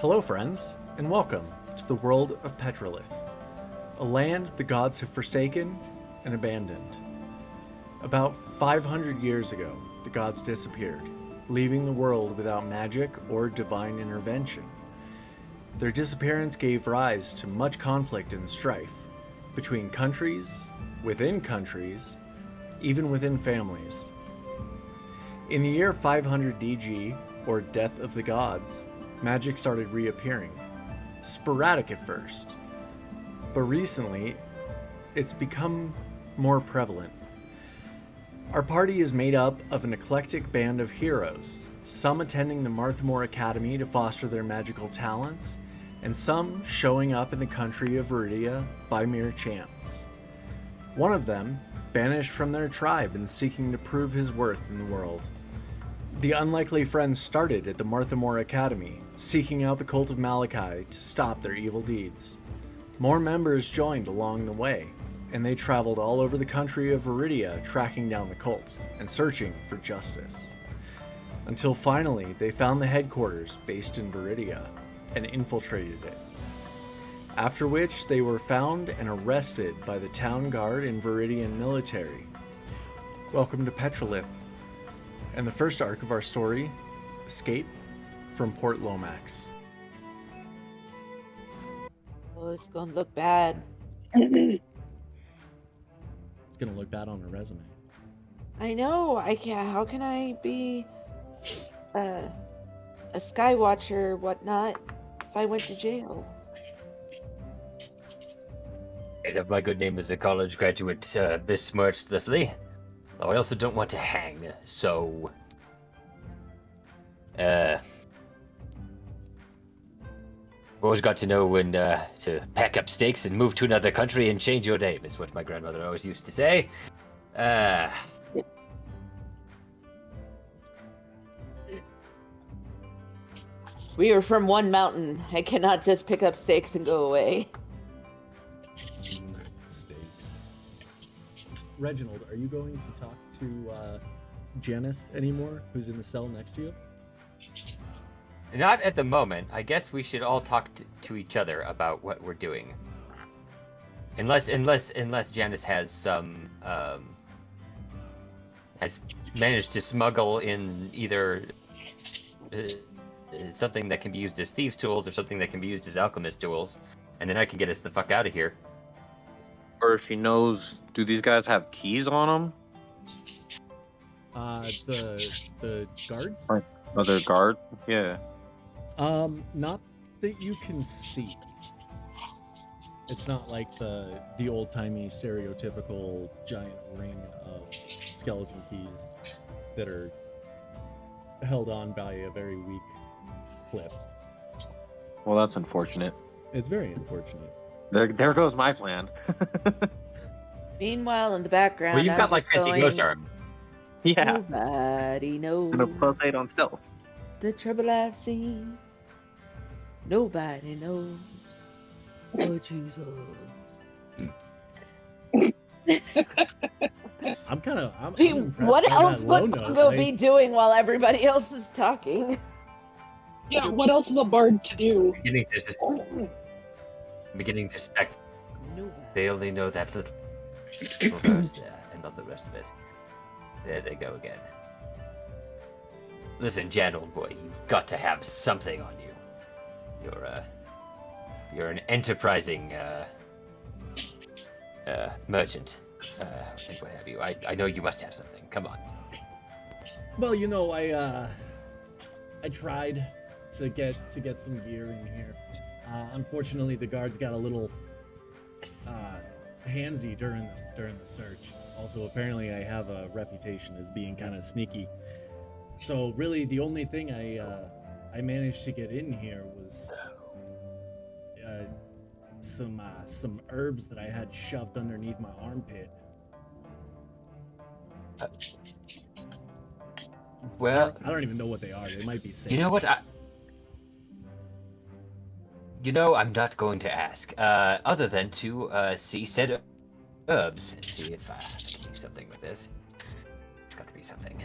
Hello, friends, and welcome to the world of Petrolith, a land the gods have forsaken and abandoned. About 500 years ago, the gods disappeared, leaving the world without magic or divine intervention. Their disappearance gave rise to much conflict and strife between countries, even within families. In the year 500 DG, or Death of the Gods, magic started reappearing, sporadic at first, but recently it's become more prevalent. Our party is made up of an eclectic band of heroes, some attending the Marthamore Academy to foster their magical talents, and some showing up in the country of Veridia by mere chance. One of them, banished from their tribe and seeking to prove his worth in the world. The unlikely friends started at the Marthamore Academy, seeking out the cult of Malachai to stop their evil deeds. More members joined along the way, and they traveled all over the country of Veridia tracking down the cult and searching for justice. Until finally they found the headquarters based in Veridia and infiltrated it. After which they were found and arrested by the town guard and Veridian military. Welcome to Petrolith, and the first arc of our story, Escape from Port Lomax. Oh, it's gonna look bad. It's gonna look bad on a resume. I know. I can't. How can I be a skywatcher, whatnot, if I went to jail? My good name is a college graduate, besmirched Leslie. I also don't want to hang, so... always got to know when to pack up stakes and move to another country and change your name, is what my grandmother always used to say. We are from one mountain. I cannot just pick up stakes and go away. Stakes. Reginald, are you going to talk to Janice anymore, who's in the cell next to you? Not at the moment. I guess we should all talk to each other about what we're doing. Unless Janice has some, has managed to smuggle in either something that can be used as thieves' tools or something that can be used as alchemist tools, and then I can get us the fuck out of here. Or if she knows, do these guys have keys on them? The guards? Oh, they're guard? Yeah. Not that you can see. It's not like the old-timey stereotypical giant ring of skeleton keys that are held on by a very weak clip. Well, that's unfortunate. It's very unfortunate. There goes my plan. Meanwhile, in the background, Well, you've got I'm like just fancy going, ghost arm. Yeah. Nobody knows I'm gonna plus 8 on stealth. the trouble I've seen. Nobody knows. Oh, Jesus. I'm I mean, impressed what by else that low would note. Bongo be doing while everybody else is talking? Yeah, what else is a bard to do? Beginning to suspect Nobody. they only know that little verse there and not the rest of it. There they go again. Listen, Jan, old boy, you've got to have something on you. You're an enterprising merchant, and what have you. I know you must have something. Come on. Well, I tried to get some gear in here. Unfortunately, the guards got a little handsy during the search. Also, apparently, I have a reputation as being kind of sneaky. So, really, the only thing I managed to get in here was some herbs that I had shoved underneath my armpit. Well, I don't even know what they are. They might be safe. you know what? I'm not going to ask, other than to see said herbs and see if I can do something with this. It's got to be something.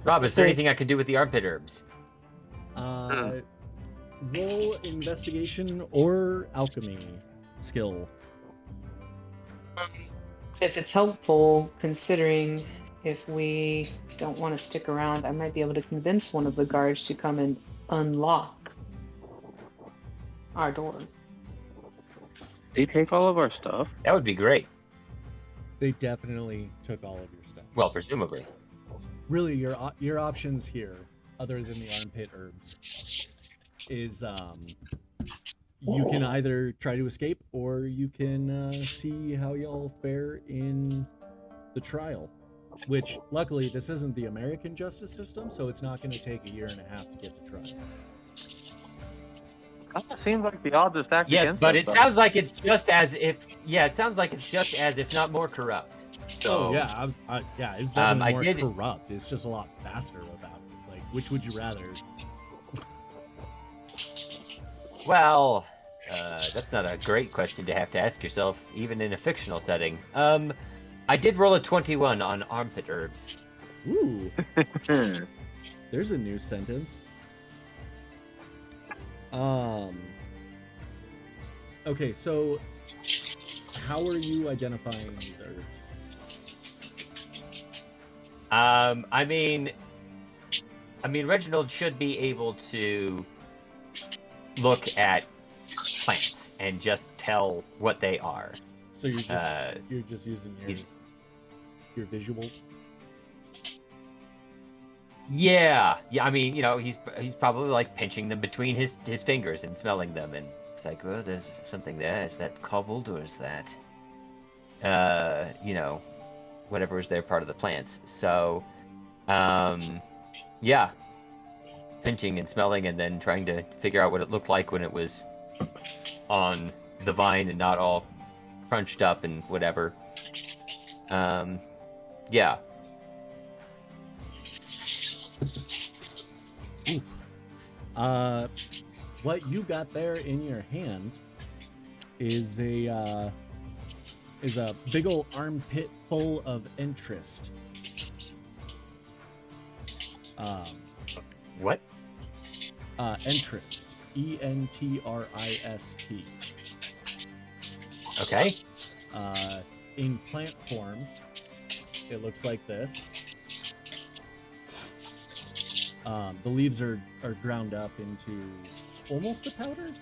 Rob, is there anything I can do with the armpit herbs? roll investigation or alchemy skill. If it's helpful, considering if we don't want to stick around, I might be able to convince one of the guards to come and unlock our door. They take all of our stuff. That would be great. They definitely took all of your stuff. Well, presumably. Really, your options here, other than the armpit herbs, is you can either try to escape or you can see how y'all fare in the trial. Which, luckily, this isn't the American justice system, so it's not going to take a year and a half to get to trial. Kinda seems like the odds are stacked Yes, against but us, it though. sounds like it's just as if. Yeah, it sounds like it's just as if not more corrupt. So, Oh yeah, yeah, it's definitely I more did- corrupt. It's just a lot faster about it. Like, which would you rather? Well, that's not a great question to have to ask yourself, even in a fictional setting. I did roll a 21 on armpit herbs. Ooh, there's a new sentence. Okay, so how are you identifying these herbs? I mean, Reginald should be able to look at plants and just tell what they are. So you're just using your visuals. Yeah. I mean, he's probably like pinching them between his fingers and smelling them, and it's like, well, there's something there. Is that cobbled or is that, whatever is there part of the plants? So, yeah, pinching and smelling, and then trying to figure out what it looked like when it was on the vine and not all crunched up and whatever. Yeah. Ooh. What you got there in your hand is a big ol' armpit full of interest. What? Interest. ENTRIST. Okay. In plant form, it looks like this. The leaves are ground up into almost a powder.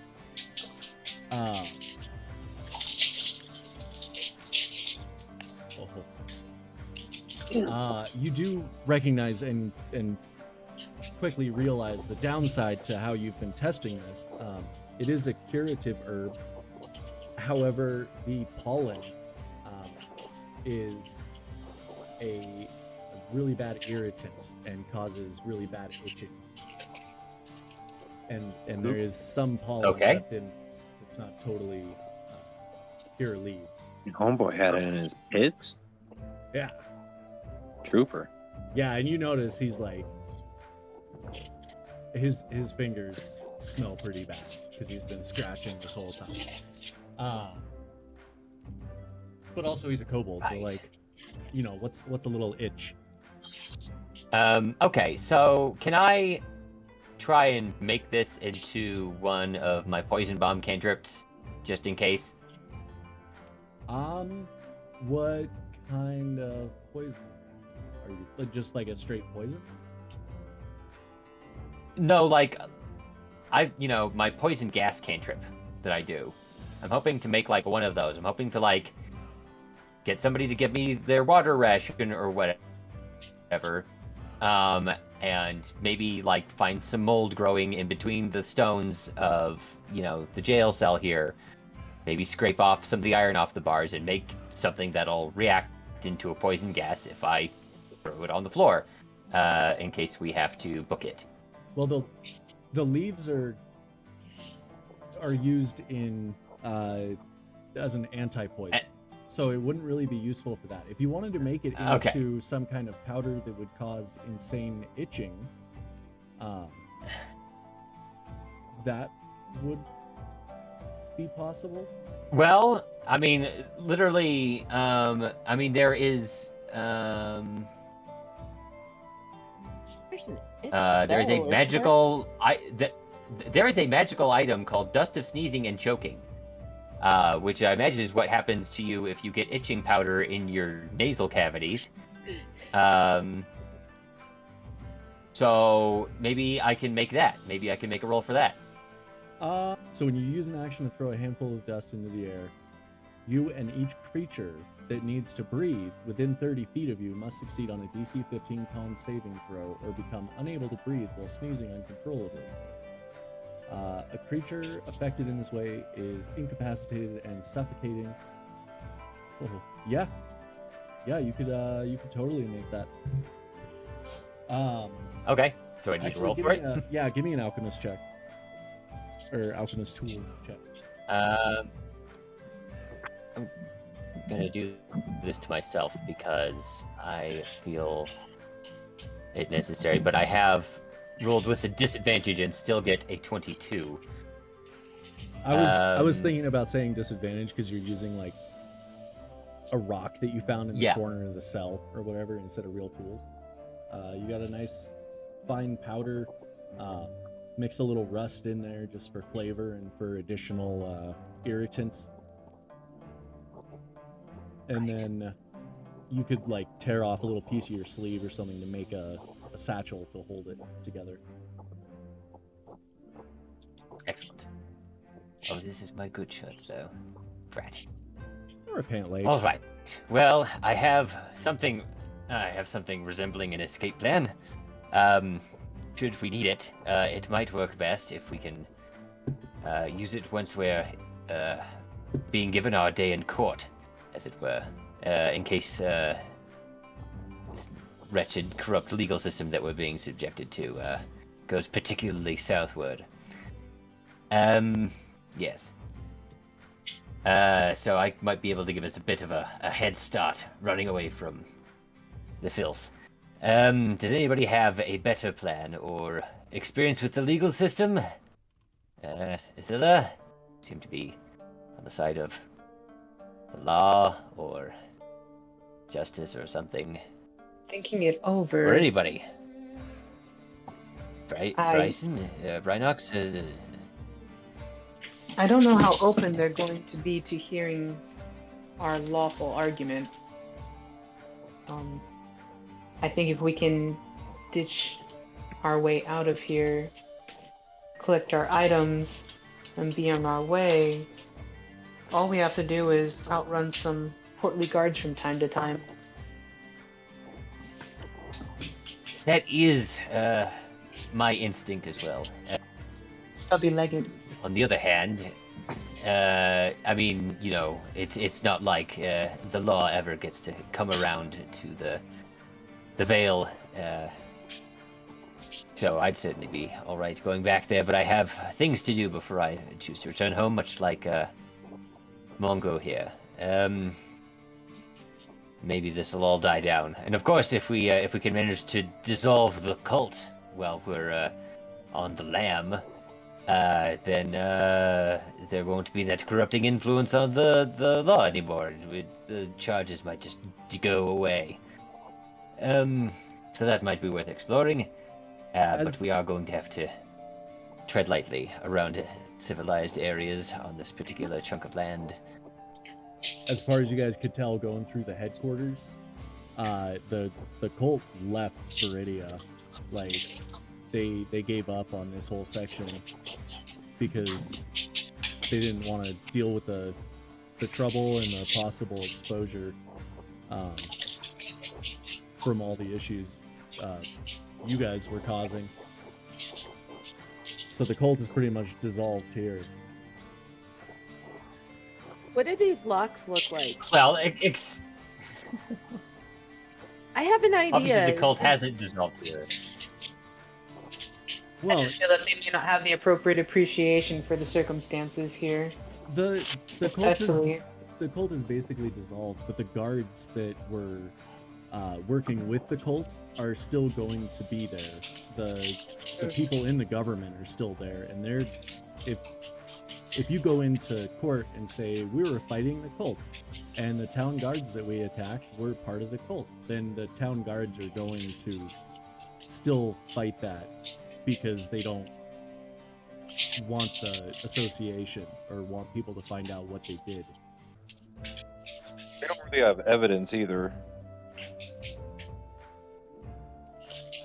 You do recognize and quickly realize the downside to how you've been testing this. It is a curative herb. However, the pollen is a really bad irritant and causes really bad itching. And there is some pollen left in it. It's not totally pure leaves. Homeboy had it in his pits. Yeah. Trooper. Yeah, and you notice he's like his fingers smell pretty bad because he's been scratching this whole time. But also he's a kobold, so like, what's a little itch? Okay, so can I try and make this into one of my poison bomb cantrips, just in case? What kind of poison are you? Like, just like a straight poison? No, like, my poison gas cantrip that I do. I'm hoping to make, like, one of those. I'm hoping to, like, get somebody to give me their water ration or whatever. And maybe, like, find some mold growing in between the stones of, the jail cell here. Maybe scrape off some of the iron off the bars and make something that'll react into a poison gas if I throw it on the floor, in case we have to book it. Well, the leaves are used in as an anti-poison, so it wouldn't really be useful for that. If you wanted to make it into some kind of powder that would cause insane itching, that would be possible. Well, I mean, literally, there is, There's an itch there is a spell, isn't magical, there is a magical item called Dust of Sneezing and Choking, which I imagine is what happens to you if you get itching powder in your nasal cavities. So maybe I can make that. Maybe I can make a roll for that. So when you use an action to throw a handful of dust into the air, you and each creature that needs to breathe within 30 feet of you must succeed on a DC 15 con saving throw or become unable to breathe while sneezing uncontrollably. A creature affected in this way is incapacitated and suffocating. Oh, yeah, you could totally make that. Okay. Do I need to Actually, roll for it? Yeah, give me an alchemist check. Or alchemist tool check. I'm gonna do this to myself because I feel it necessary, but I have rolled with a disadvantage and still get a 22. I was thinking about saying disadvantage because you're using like a rock that you found in the corner of the cell or whatever instead of real tools. You got a nice fine powder. Mix a little rust in there just for flavor and for additional irritants. And then you could like tear off a little piece of your sleeve or something to make a satchel to hold it together. Excellent. Oh, this is my good shirt, though. Drat. Or a pant leg. All right. Well, I have something resembling an escape plan. Should we need it, it might work best if we can use it once we're being given our day in court, as it were, in case this wretched, corrupt legal system that we're being subjected to goes particularly southward. Yes. So I might be able to give us a bit of a head start running away from the filth. Does anybody have a better plan or experience with the legal system? Isilla? Seem to be on the side of the law or justice or something. Thinking it over. Or anybody. Bryson? Brynox? I don't know how open they're going to be to hearing our lawful argument. I think if we can ditch our way out of here, collect our items, and be on our way, all we have to do is outrun some portly guards from time to time. That is my instinct as well. Stubby-legged. On the other hand, I mean, you know, it's not like the law ever gets to come around to the Vale, so I'd certainly be all right going back there. But I have things to do before I choose to return home, much like Mongo here. Maybe this will all die down, and of course, if we can manage to dissolve the cult while we're on the lam. Then there won't be that corrupting influence on the law anymore. The charges might just go away. So that might be worth exploring. But we are going to have to tread lightly around civilized areas on this particular chunk of land. As far as you guys could tell, going through the headquarters, the cult left Veridia. Like, they gave up on this whole section because they didn't want to deal with the trouble and the possible exposure from all the issues you guys were causing. So the cult is pretty much dissolved here. What do these locks look like? Well, I have an idea. obviously the cult hasn't dissolved here. Well, I just feel that they do not have the appropriate appreciation for the circumstances here. the Especially. cult is basically dissolved, but the guards that were working with the cult are still going to be there. The people in the government are still there, and they're if you go into court and say we were fighting the cult and the town guards that we attacked were part of the cult, then the town guards are going to still fight that because they don't want the association or want people to find out what they did. We don't really have evidence either.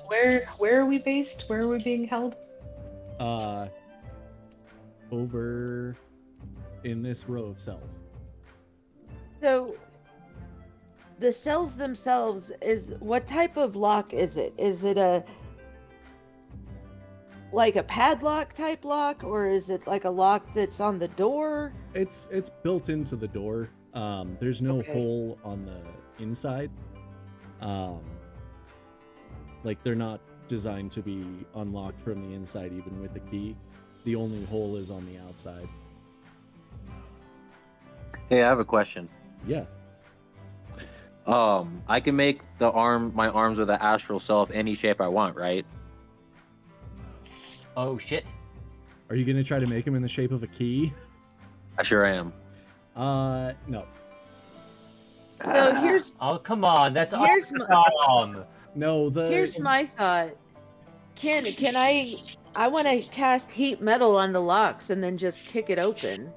Where are we based? Where are we being held? Over in this row of cells. So, the cells themselves what type of lock is it? Is it like a padlock type lock, or is it like a lock that's on the door? It's built into the door. There's no Okay. hole on the inside. Like they're not designed to be unlocked from the inside even with the key. The only hole is on the outside. Hey, I have a question. Yeah. I can make my arms with the astral self any shape I want, right? Oh shit. Are you gonna try to make him in the shape of a key? I sure am. No. So here's Oh come on, that's Here's awesome. No, here's my thought. Can I want to cast heat metal on the locks and then just kick it open.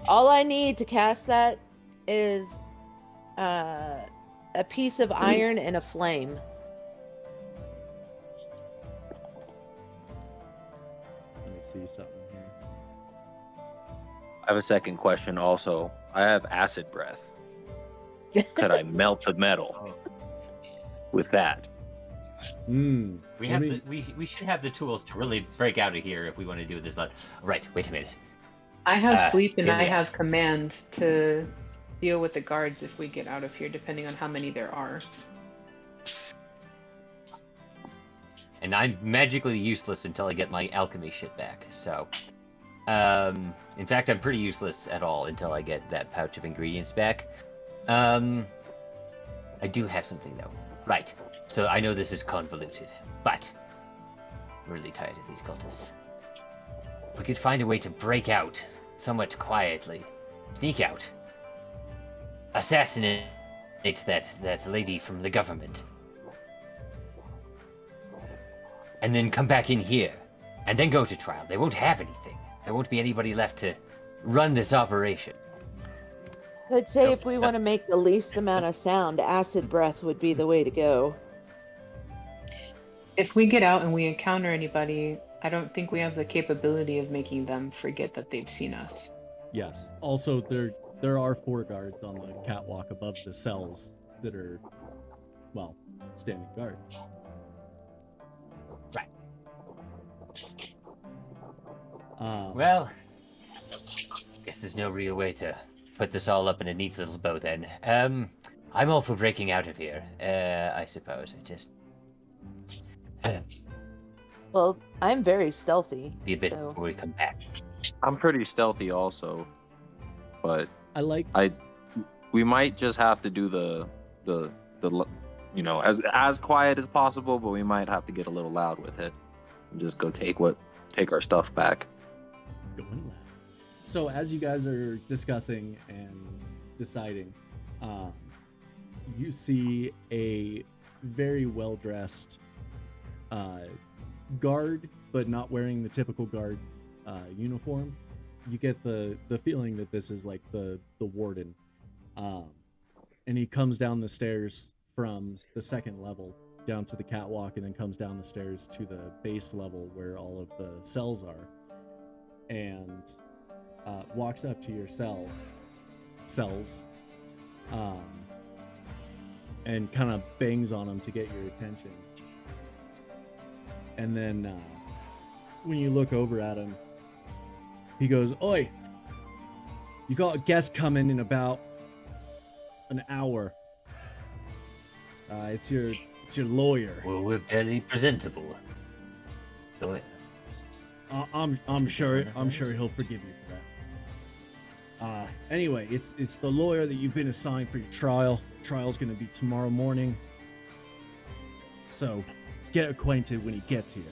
All I need to cast that is a piece of iron and a flame. Let me see something here. I have a second question also. I have acid breath. Could I melt the metal with that? We let have me- we should have the tools to really break out of here if we want to do this. Right, wait a minute. I have sleep and here I we have command to deal with the guards if we get out of here, depending on how many there are. And I'm magically useless until I get my alchemy shit back. So, in fact, I'm pretty useless at all until I get that pouch of ingredients back. I do have something though. Right. So I know this is convoluted, but I'm really tired of these cultists. We could find a way to break out somewhat quietly, sneak out, assassinate that lady from the government, and then come back in here, and then go to trial. They won't have anything. There won't be anybody left to run this operation. I'd say if we want to make the least amount of sound, acid breath would be the way to go. If we get out and we encounter anybody, I don't think we have the capability of making them forget that they've seen us. Yes. Also, there are 4 guards on the catwalk above the cells that are, well, standing guard. Right. Well, Well, guess there's no real way to put this all up in a neat little bow then. I'm all for breaking out of here, I suppose. I just Well, I'm very stealthy. be a bit So- before we come back. I'm pretty stealthy also, but I like we might just have to do the as quiet as possible, but we might have to get a little loud with it and just go take our stuff back. going loud. So as you guys are discussing and deciding, you see a very well-dressed guard, but not wearing the typical guard uniform. You get the feeling that this is like the warden, and he comes down the stairs from the 2nd level down to the catwalk, and then comes down the stairs to the base level where all of the cells are, and walks up to your cells, and kind of bangs on them to get your attention. And then when you look over at him, he goes, "Oi, you got a guest coming in about an hour. It's your lawyer. Well, we're barely presentable. So, I'm sure he'll forgive you for that. Anyway, it's the lawyer that you've been assigned for your trial. Trial's gonna be tomorrow morning. So get acquainted when he gets here."